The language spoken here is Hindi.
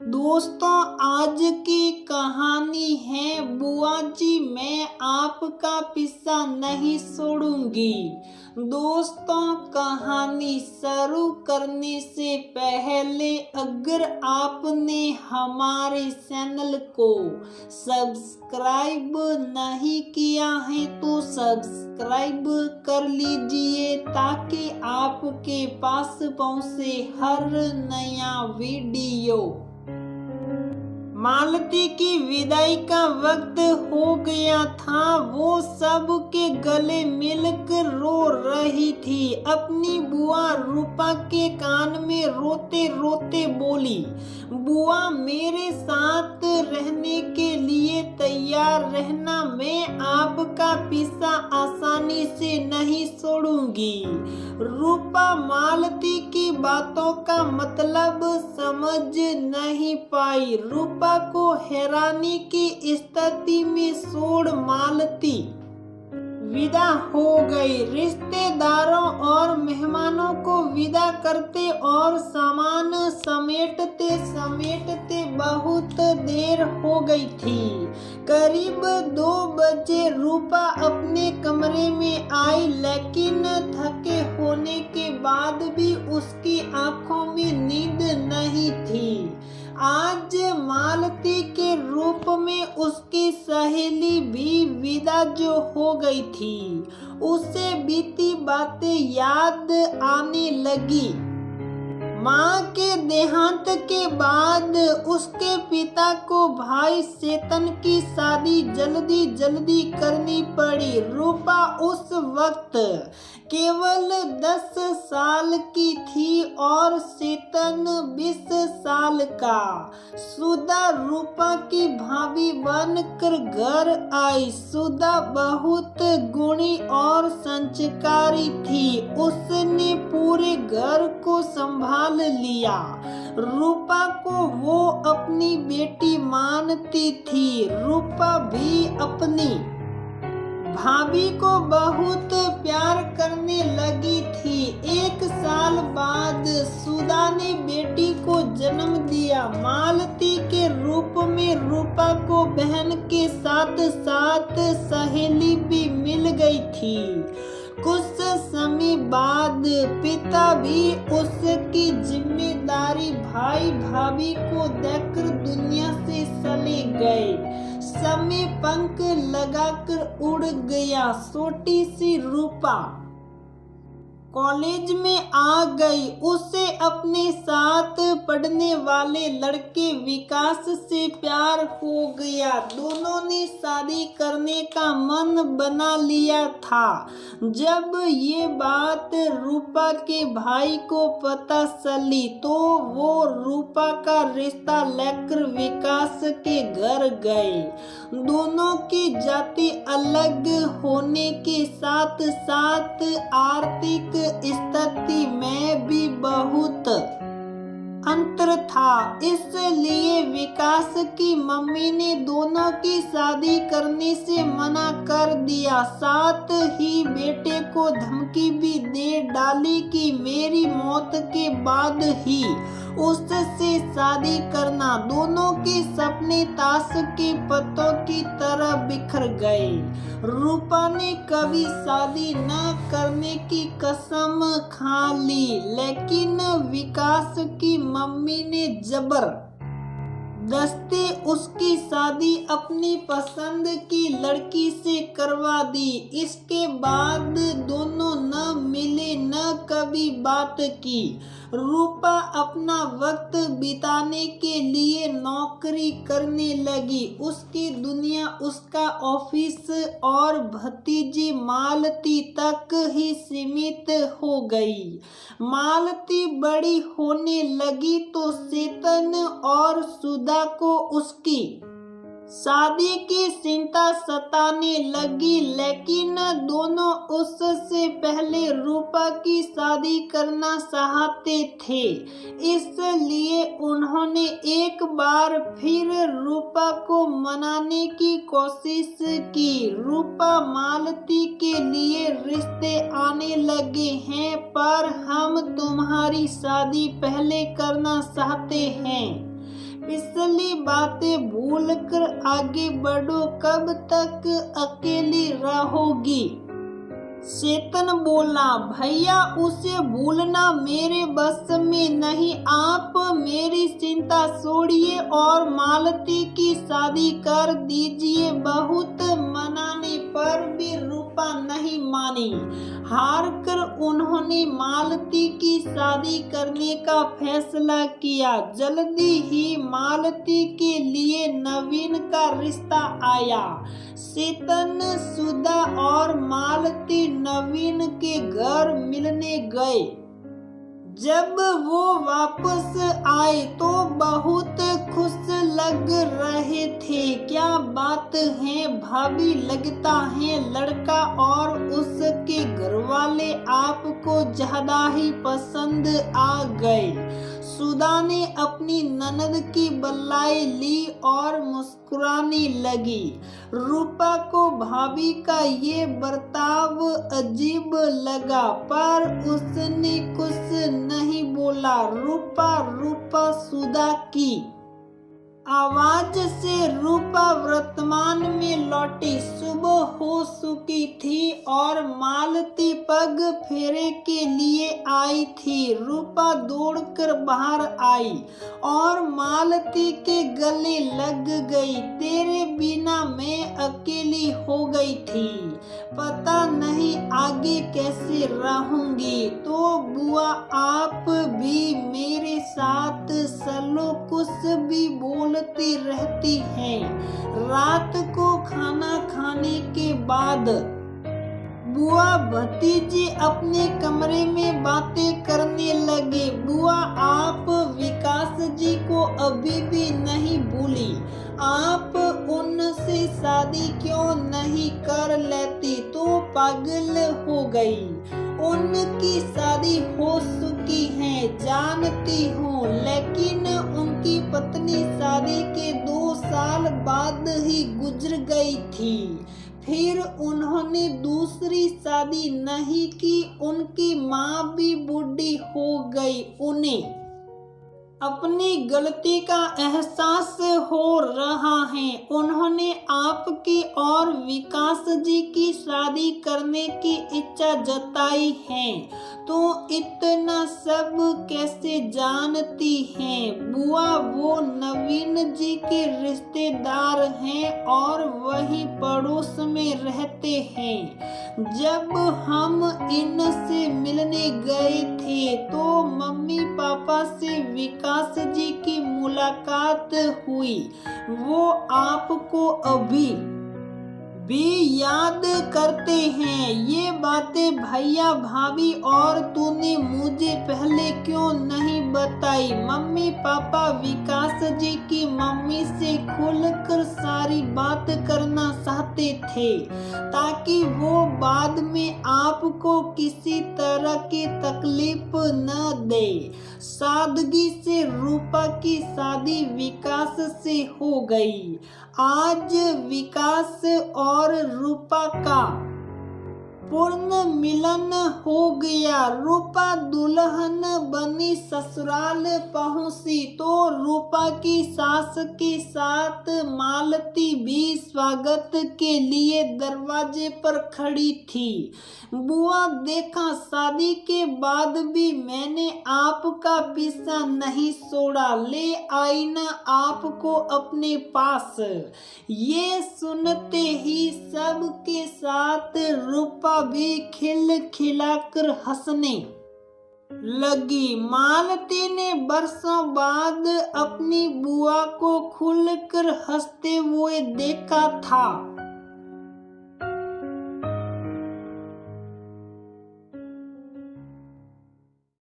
दोस्तों, आज की कहानी है बुआ जी मैं आपका पीछा नहीं छोड़ूंगी। दोस्तों, कहानी शुरू करने से पहले अगर आपने हमारे चैनल को सब्सक्राइब नहीं किया है तो सब्सक्राइब कर लीजिए ताकि आपके पास पहुंचे हर नया वीडियो। मालती की विदाई का वक्त हो गया था। वो सबके गले मिलकर रो रही थी। अपनी बुआ रूपा के कान में रोते रोते बोली, बुआ मेरे साथ रहने के लिए तैयार रहना, मैं आपका पीछा आसानी से नहीं छोड़ूंगी। रूपा मालती की बातों का मतलब समझ नहीं पाई। रूपा को हैरानी की स्थिति में छोड़ मालती विदा हो गई। रिश्तेदारों और मेहमानों को विदा करते और सामान समेटते समेटते बहुत देर हो गई थी। करीब 2 बजे रूपा अपने कमरे में आई, लेकिन थके होने के बाद भी उसकी आंखों में नींद नहीं थी। आज मालती के रूप में उसकी सहेली भी विदा जो हो गई थी, उसे बीती बातें याद आने लगी। माँ के देहांत के बाद उसके पिता को भाई चेतन की शादी जल्दी जल्दी करनी पड़ी। रूपा उस वक्त केवल 10 साल की थी और चेतन 20 साल का। सुधा रूपा की भाभी बनकर घर आई। सुधा बहुत गुणी और संस्कारी थी। उसने पूरे घर को संभाल लिया। रूपा को वो अपनी बेटी मानती थी। रूपा भी अपनी भाभी को बहुत प्यार करने लगी थी। 1 साल बाद सुधा ने बेटी को जन्म दिया। मालती के रूप में रूपा को बहन के साथ साथ सहेली भी मिल गई थी। कुछ समय बाद पिता भी उसकी जिम्मेदारी भाई भाभी को देखकर दुनिया से चले गए। समय पंख लगाकर उड़ गया। छोटी सी रूपा कॉलेज में आ गई। उसे अपने साथ पढ़ने वाले लड़के विकास से प्यार हो गया। दोनों ने शादी करने का मन बना लिया था। जब ये बात रूपा के भाई को पता चली तो वो रूपा का रिश्ता लेकर विकास के घर गए। दोनों की जाति अलग होने के साथ साथ आर्थिक स्थिति में भी बहुत अंतर था। इसलिए विकास की मम्मी ने दोनों की शादी करने से मना कर दिया। साथ ही बेटे को धमकी भी दे डाली कि मेरी मौत के बाद ही उससे शादी करना। दोनों के सपने ताश के पत्तों की तरह बिखर गए। रूपा ने कभी शादी न करने की कसम खा ली, लेकिन विकास की मम्मी ने जबरदस्ती उसकी शादी अपनी पसंद की लड़की से करवा दी। इसके बाद दोनों न मिले न कभी बात की। रूपा अपना वक्त बिताने के लिए नौकरी करने लगी। उसकी दुनिया उसका ऑफिस और भतीजी मालती तक ही सीमित हो गई। मालती बड़ी होने लगी तो चेतन और सुधा को उसकी शादी की चिंता सताने लगी, लेकिन दोनों उससे पहले रूपा की शादी करना चाहते थे। इसलिए उन्होंने एक बार फिर रूपा को मनाने की कोशिश की। रूपा मालती के लिए रिश्ते आने लगे हैं, पर हम तुम्हारी शादी पहले करना चाहते हैं। पिछली बातें भूलकर आगे बढ़ो, कब तक अकेली रहोगी। चेतन बोला, भैया उसे भूलना मेरे बस में नहीं। आप मेरी चिंता छोड़िए और मालती की शादी कर दीजिए। बहुत मनाने पर भी रूपा नहीं मानी। हार कर उन्होंने मालती की शादी करने का फैसला किया। जल्दी ही मालती के लिए नवीन का रिश्ता आया। चेतन, सुधा और मालती नवीन के घर मिलने गए। जब वो वापस आए तो बहुत खुश लग रहे थे। क्या बात है भाभी, लगता है लड़का और उसके घरवाले आपको ज्यादा ही पसंद आ गए। सुधा ने अपनी ननद की बल्लाई ली और मुस्कुराने लगी। रूपा को भाभी का ये बर्ताव अजीब लगा, पर उसने कुछ नहीं बोला। रूपा सुधा की आवाज से रूपा वर्तमान में लौटी। सुबह हो चुकी थी और मालती पग फेरे के लिए आई थी। रूपा दौड़कर बाहर आई और मालती के गले लग गई। तेरे बिना मैं अकेली हो गई थी, पता नहीं आगे कैसे रहूंगी। तो बुआ आप भी मेरे साथ चलो, कुछ भी बोलती रहती हैं। रात को खाना खाने के बाद बुआ भतीजे अपने कमरे में बातें करने लगे। बुआ आप विकास जी को अभी भी नहीं भूली, आप उनसे शादी क्यों नहीं कर लेती तो पागल हो गई। उनकी शादी हो चुकी है जानती हूँ, लेकिन उनकी पत्नी शादी के 2 साल बाद ही गुजर गई थी। फिर उन्होंने दूसरी शादी नहीं की। उनकी माँ भी बूढ़ी हो गई। उन्हें अपनी गलती का एहसास हो रहा है। उन्होंने आपकी और विकास जी की शादी करने की इच्छा जताई है। तो इतना सब कैसे जानती हैं? बुआ वो नवीन जी के रिश्तेदार हैं और वही पड़ोस में रहते हैं। जब हम इनसे मिलने गए थे तो मम्मी पापा से विकास जी की मुलाकात हुई। वो आपको अभी भी याद करते हैं। ये बातें भैया भाभी और तूने मुझे पहले क्यों नहीं बताई? मम्मी पापा विकास जी की मम्मी से खुलकर सारी बात करना चाहते थे ताकि वो बाद में आपको किसी तरह की तकलीफ न दे। सादगी से रूपा की शादी विकास से हो गई। आज विकास और रूपा का पूर्ण मिलन हो गया। रूपा दुल्हन बनी ससुराल पहुंची तो रूपा की सास के साथ मालती भी स्वागत के लिए दरवाजे पर खड़ी थी। बुआ देखा, शादी के बाद भी मैंने आपका पीछा नहीं छोड़ा, ले आई ना आपको अपने पास। ये सुनते ही सबके साथ रूपा भी खिलखिलाकर हंसने लगी। मालती ने बरसों बाद अपनी बुआ को खुलकर हंसते हुए देखा था।